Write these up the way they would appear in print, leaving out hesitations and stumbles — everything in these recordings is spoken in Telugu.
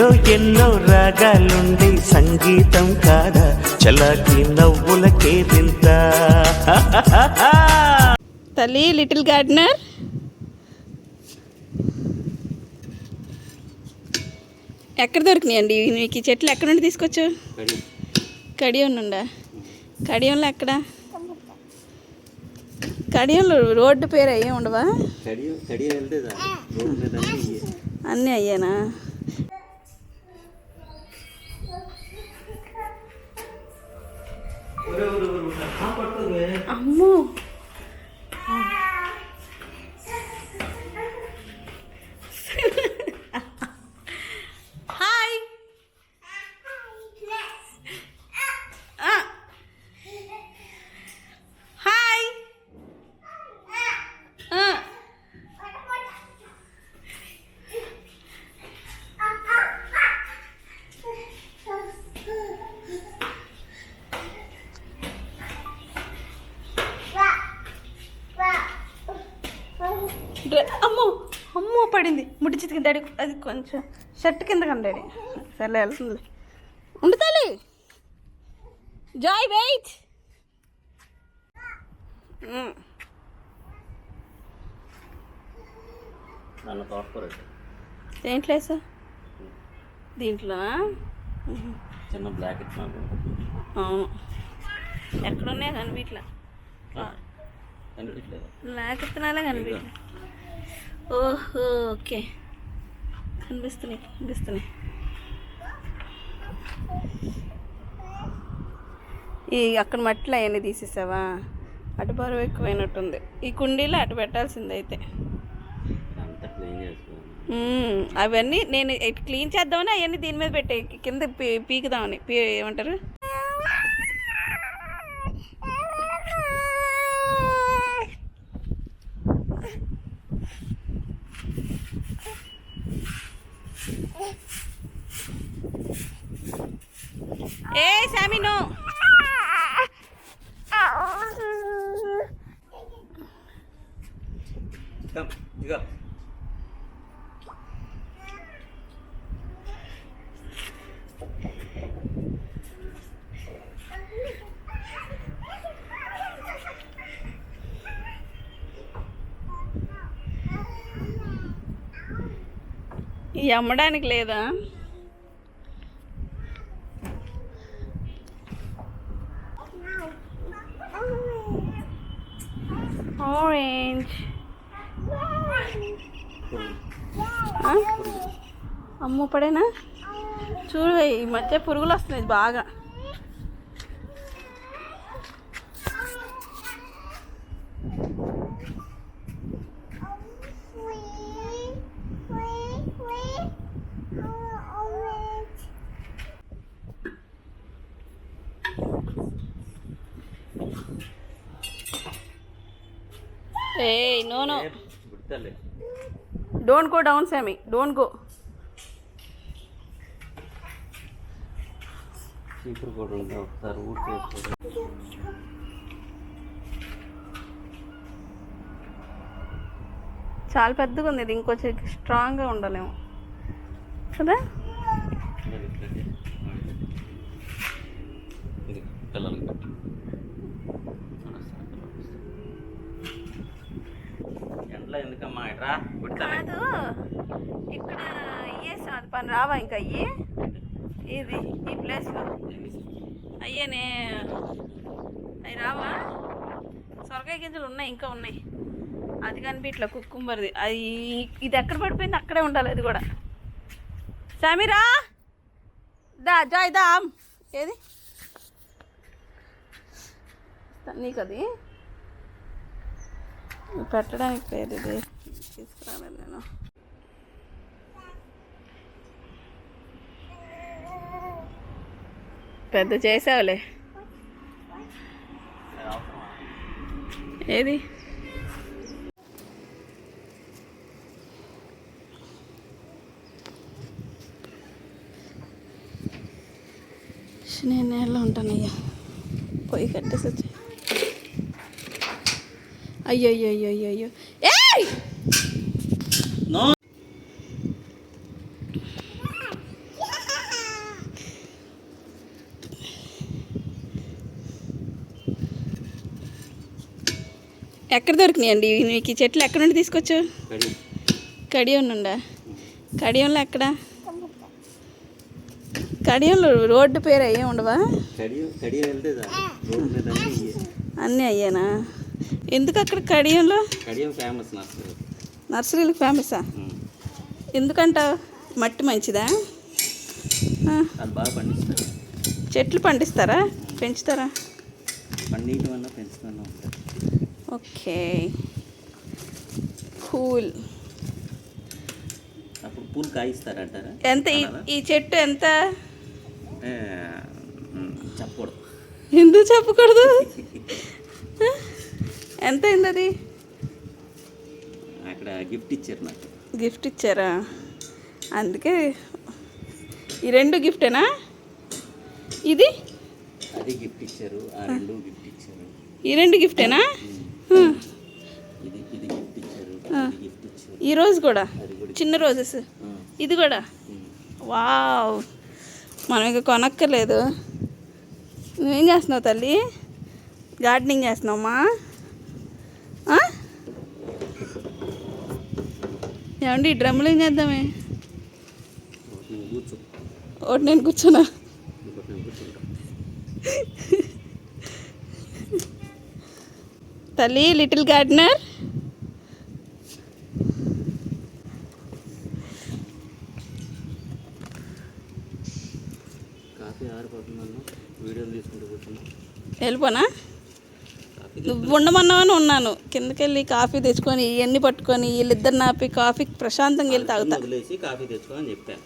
గుండెల్లో ఎన్నో రాగాలుండే సంగీతం కాదా చలాకి నవ్వులకే వింత. తల్లి లిటిల్ గార్డెనర్ ఎక్కడ దొరికినాయండి మీకు ఈ చెట్లు? ఎక్కడ నుండి తీసుకొచ్చు? కడియం నుండా? కడియంలో ఎక్కడ? కడియంలో రోడ్డు పేరు అయ్యే ఉండవా? అన్నీ అయ్యానా? అమ్మో హాయ్. హాయ్. అమ్మో అమ్మో పడింది. ముట్టి చితికి డాడీ అది కొంచెం షర్ట్ కింద కండి డాడీ. సర్లే వెళ్తుంది. ఉండుతాలి. జాయ్ వెయిట్. దేంట్లో వేసా? దీంట్లో చిన్న బ్లాక్ అవును. ఎక్కడున్నాయా కనిపించట్లా. బ్లాక్ ఇత్తనాలే కనిపించట్లా. ఓహో ఓకే కనిపిస్తున్నాయి. ఈ అక్కడ మట్టిలో అవన్నీ తీసేసావా? అటు బరువు ఎక్కువైనట్టుంది. ఈ కుండీలో అటు పెట్టాల్సింది అయితే. అవన్నీ నేను క్లీన్ చేద్దామని అవన్నీ దీని మీద పెట్టే కింద పీకుదామని ఏమంటారు ఏ సామి నో. ఈ అమ్మడానికి లేదా? ఆరెంజ్. అమ్మ పడేనా? చూడు ఈ మధ్య పురుగులు వస్తున్నాయి బాగా. Hey, no. Don't go down, Sammy. Don't go. చాలా పెద్దగా ఉంది. ఇది ఇంకొంచెం స్ట్రాంగ్గా ఉండాలేమో కదా. ఎందుకమ్మా కాదు ఇక్కడ ఇయ్యేసాం. అది పని రావా ఇంకా అయ్యి? ఇది ఈ ప్లేస్లో అయ్యేనే అవి రావా? సొరకాయ గింజలు ఉన్నాయి, ఇంకా ఉన్నాయి. అది కనిపించట్లా కుక్కుంబర్ది. అది ఇది ఎక్కడ పడిపోయింది అక్కడే ఉండాలి. అది కూడా సమీరా జాయ్ దా. ఏది నీకు అది పెట్టడానికి పేరు ఇది తీసుకురాలేదు నేను. పెద్ద చేసావులే. ఏది నేను నేలలో ఉంటానయ్యా. పొయ్యి కట్టేసి వచ్చి అయ్యో ఏయ్ ఎక్కడ దొరికినాయండి మీకు ఈ చెట్లు ఎక్కడ నుండి తీసుకొచ్చు? కడి కడియం నుండా? కడియంలో ఎక్కడ? కడియంలో రోడ్డు పేరు అయ్యే ఉండవా? కడి వెళ్తే రోడ్డు మీద అన్నీ అయ్యానా? ఎందుకు అక్కడ కడియంలో? Kadiyam famous nursery. నర్సరీలకు ఫేమసా? ఎందుకంట? మట్టి మంచిదా? అది బాగా పండిస్తారు. చెట్లు పండిస్తారా, పెంచుతారా? పండించడం వల్ల పెంచుతాను ఉంటారు. Okay, cool. అప్పుడు పూలు కాయిస్తారంటారా? ఎంత ఈ చెట్టు ఎంత? చెప్పకూడదు. ఎందుకు చెప్పకూడదు? ఎంత అయింది అది? అక్కడ గిఫ్ట్ ఇచ్చారు నాకు. గిఫ్ట్ ఇచ్చారా? అందుకే ఈ రెండు గిఫ్టేనా? ఇది అది గిఫ్ట్ ఇచ్చారు, ఆ రెండు గిఫ్ట్ ఇచ్చారు. ఈ రెండు గిఫ్టేనా? ఇది గిఫ్ట్ ఇచ్చారు, ఇది గిఫ్ట్ ఇచ్చారు. ఈ రోజు కూడా చిన్న రోజెస్, ఇది కూడా. వావ్, మనం ఇక కొనక్కర్లేదు. నువ్వేం చేస్తున్నావు తల్లి? గార్డెనింగ్ చేస్తున్నావమ్మా? ఏమండి ఈ డ్రమ్ములు ఏం చేద్దామే? కూర్చో. ఒకటి నేను కూర్చోనా? తల్లి లిటిల్ గార్డెనర్. కాఫీ ఆరిపోతున్నాను, వీడియోలు తీసుకుంటూ కూర్చున్నా. వెళ్ళిపోనా? నువ్వు ఉండమన్నావని ఉన్నాను. కిందకి వెళ్ళి కాఫీ తెచ్చుకొని ఇవన్నీ పట్టుకొని వీళ్ళిద్దరు నాపి కాఫీ ప్రశాంతంగా వెళ్ళి తాగుతా. వదిలేసి కాఫీ తెచ్చుకోని చెప్పాను.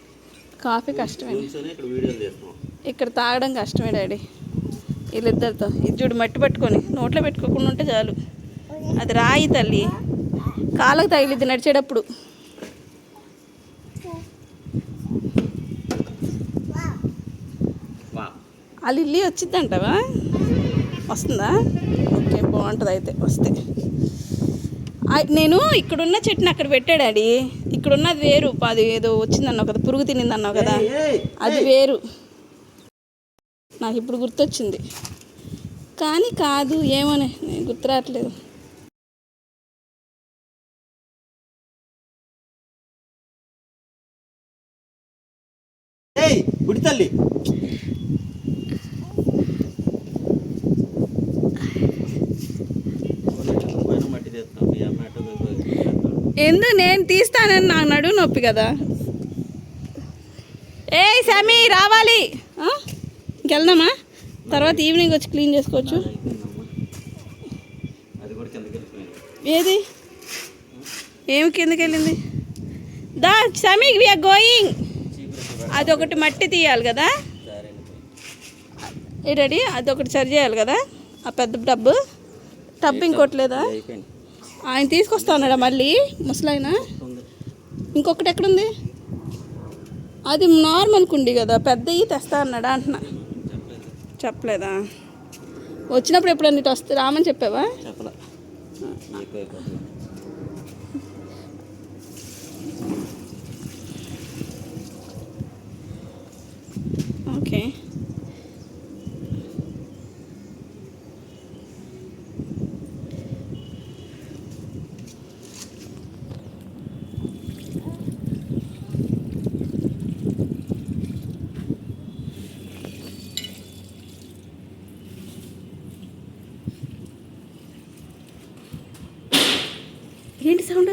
కాఫీ కష్టమే, ఇక్కడ వీడియోలు చేస్తున్నాం. ఇక్కడ తాగడం కష్టమే డాడీ వీళ్ళిద్దరితో. ఇది చూడు మట్టి పట్టుకొని నోట్లో పెట్టుకోకుండా ఉంటే చాలు. అది రాయి తల్లి, కాళ్ళకు తగిలిద్ది నడిచేటప్పుడు. ఆ లిల్లీ వచ్చిద్దంటావా? వస్తుందా? ఓకే, బాగుంటుంది అయితే వస్తే. నేను ఇక్కడున్న చెట్టుని అక్కడ పెట్టాడు డాడీ. ఇక్కడున్నది వేరు, అది ఏదో వచ్చిందన్నావు కదా, పురుగు తినిందన్నావు కదా, అది వేరు. నాకు ఇప్పుడు గుర్తొచ్చింది కానీ కాదు, ఏమోనే నేను గుర్తు రావట్లేదు. గుడి తల్లి మట్టి తెస్తాం. ఎందుకు నేను తీస్తానని నాకు నడువు నొప్పి కదా. ఏయ్ సమీ రావాలి. ఇంకెళ్దామా? తర్వాత ఈవినింగ్ వచ్చి క్లీన్ చేసుకోవచ్చు. ఏది ఏమి కిందకి వెళ్ళింది? దా సమీ వీఆర్ గోయింగ్. అదొకటి మట్టి తీయాలి కదా, రెడీ. అదొకటి సరి చేయాలి కదా, ఆ పెద్ద టబ్బు ఇంకోటి లేదా? ఆయన తీసుకొస్తా ఉన్నాడా మళ్ళీ ముసలాయన? ఇంకొకటి ఎక్కడుంది? అది నార్మల్ కుండి కదా, పెద్దవి తెస్తా అన్నాడా అంటున్నా. చెప్పలేదా? వచ్చినప్పుడు ఎప్పుడన్నా ఇటు వస్తే రామని చెప్పావా? ఓకే, ఏంటి సౌండ్?